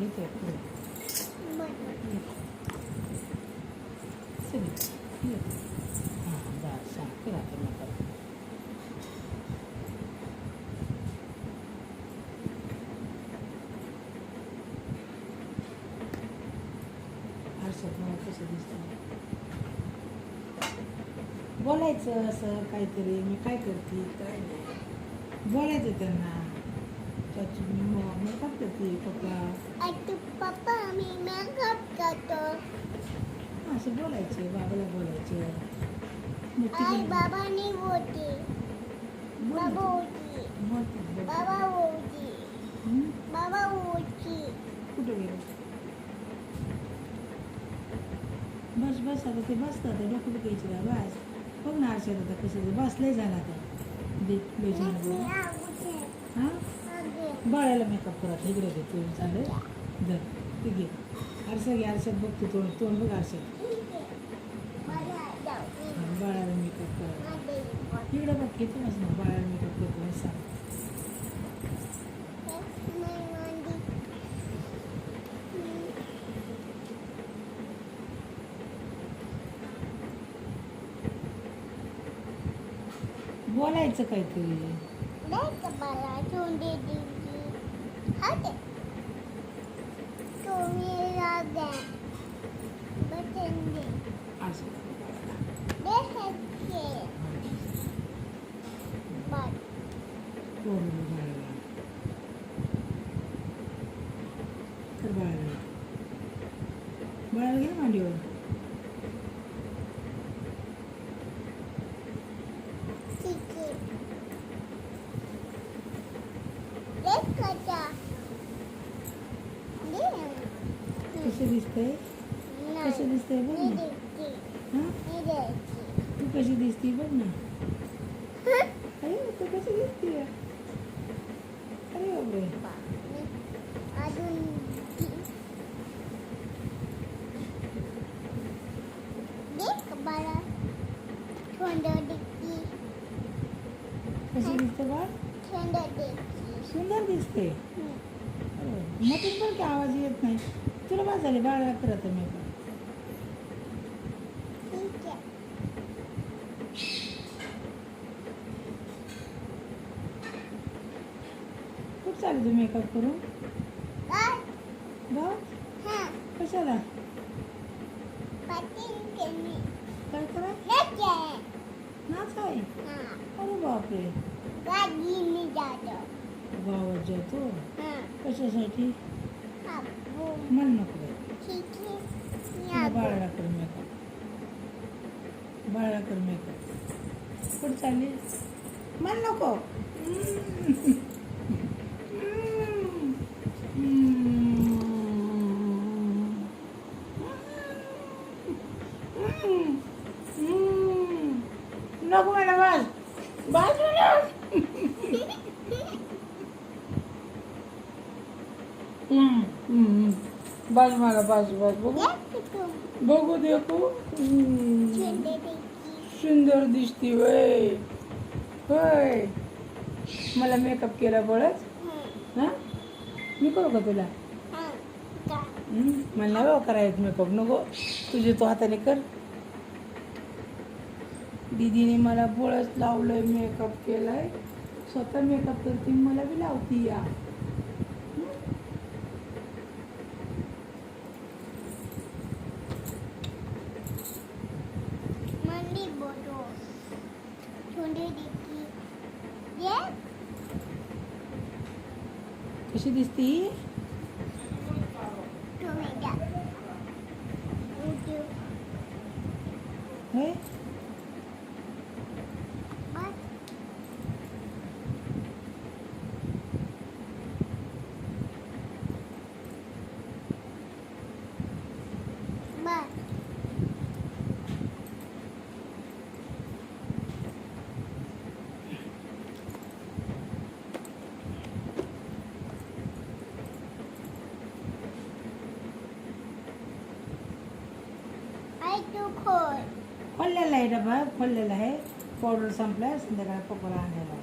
येते पुढे हां बस सांगते राहते मग आरशात मला कसं दिसतं बोलायचं असं काहीतरी मी काय करते काय नाही बोलायचं त्यांना त्याची मेकअप करते पप्पा पप्पा मी मेकअप करतो असं बोलायचे बाबाला बोलायचे आई बाबांनी बोलते बाबा होती बाबा होती बाबा होती कुठं गेलं बस बस आता ते बसतात ते डोकं दुखायची ना बस बघ ना आरशात आता कसं बसलंय झालं आता हां बाळाला मेकअप करत इकडे घे तू चालेल जर ते घे आरसा घे आरशात बघ तू तोंड तोंड बघ आरशात बाळाला मेकअप करत इकडे बघ किती ना बाळाला मेकअप करतो सांग बोलायचं काहीतरी मला तोंडे तुम्ही राजा बटन असं देखाचे बट बाळाला तर बाळाला बाळाला घे मांडीवर कसं दिसतंय कसं दिसतंय बघ ना हां तू कशी दिसते बघ ना अरे तू कशी दिसते अरे बापरे अजून देख बाळा थंड दिसती कशी दिसते बाळ थंड दिसती सुंदर दिसते मटून पण काय आवाज येत नाही तुला बस झाले बाळाला करत मी पण ठीक आहे खूप चालेल तू मेकअप करून काय बघ हां कशाला पाटील केली काय करा नक्की नाच आहे हां अरे बापरे गाडी मी जातो गावात जातो हां कशासाठी अब्बू म्हण नको बाई. ठीक आहे तुला बाळाला कर मेकअप बाळाला कर मेकअप कुठं चालली म्हण नको नको मला बस बस बस मला बस बस बघू बघू देखू सुंदर दिसती वय होय मला मेकअप केला बळच हां मी करू का तुला मला नाही बाबा करायचं मेकअप नको तुझे तो हाताने कर दीदीने मला बळच लावलंय मेकअप केलाय स्वतः मेकअप करते मला बी लावती या मंडी बोलो थोडी दिसती ये कशी दिसती तुम्ही जा उठू होय बस बस आई तू खोल खोललेला आहे डबा खोललेला आहे पावडर संपला संध्याकाळी पप्पाला आणायला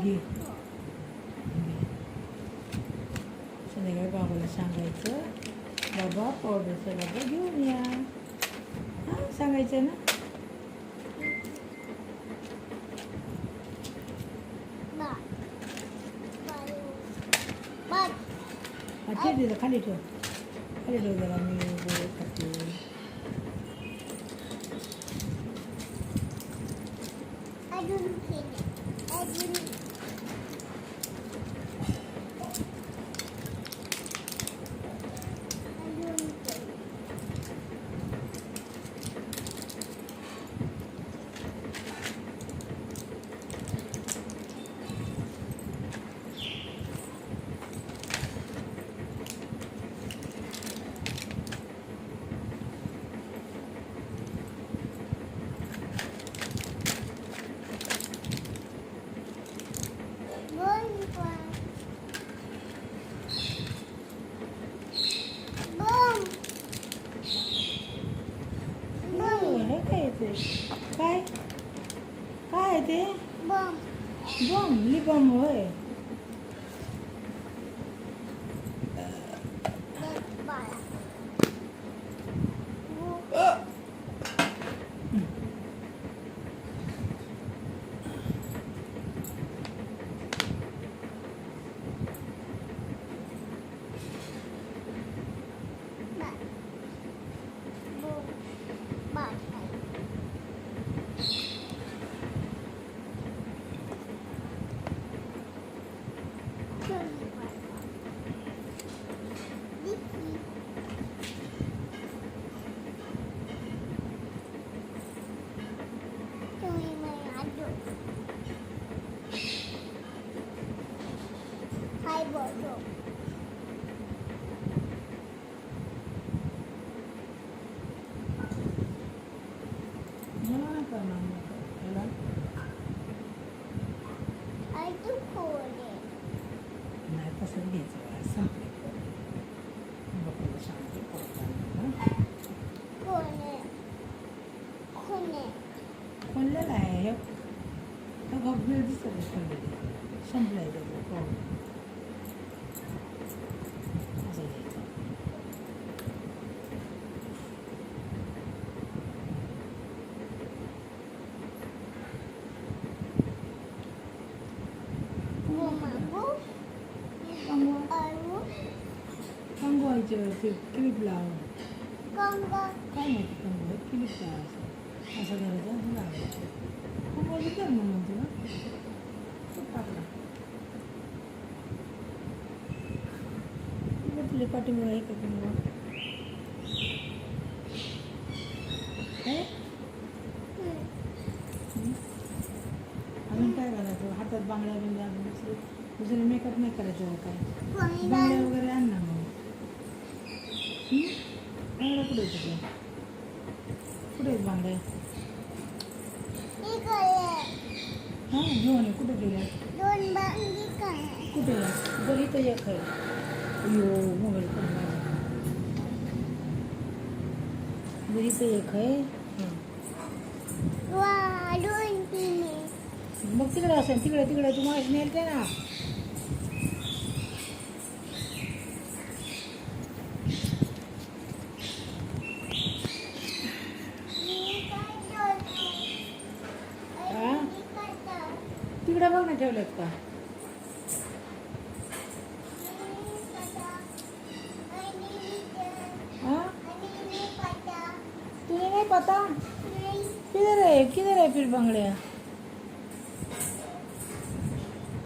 घे संध्याकाळी संध्याकाळी बाबाला सांगायचं बाबा पावडरचा डबा घेऊन या. हां सांगायचं ना. But ठेव दिलं खाली ठेव. खाली ठेव जरा मी गोळे खाते. I don't think I didn't. हे काय ते काय काय आहे ते बॉम्ब लिबॉम्ब होय. नाही तसंच घ्यायचं संपले बापाला सांगते खोललेलं आहे हे वेळ दिसत खोललेली संपलंय त्याचं असं घ्यायचं. कंगवायचं ते क्लिप लाव काय माहिती कंगवा क्लिप लावायचं असं करायचं असं लावायचं. कंगवायचं कर मग म्हणतो ना टाकला तुझे पाठीमुळे आहे का कंगवा काय अजून काय करायचं हातात बांगड्या बिंगड्या दुसरे मेकअप नाही करायचं काय बांगड्या वगैरे आण ना मग. बांगड्या कुठे आहेत कुठे आहेत बांगड्या हां घेऊन ये कुठे गेल्या कुठे बरं इथं एक आहे. अयो मोबाईल पण बरं इथं एक आहे. मग तिकडे असेल तिकडे तिकडे तुम्हाला नेलते ना. तिकडे बघ ना ठेवलेत का हाँ तुझे नहीं पता किधर है फिर बांगड़िया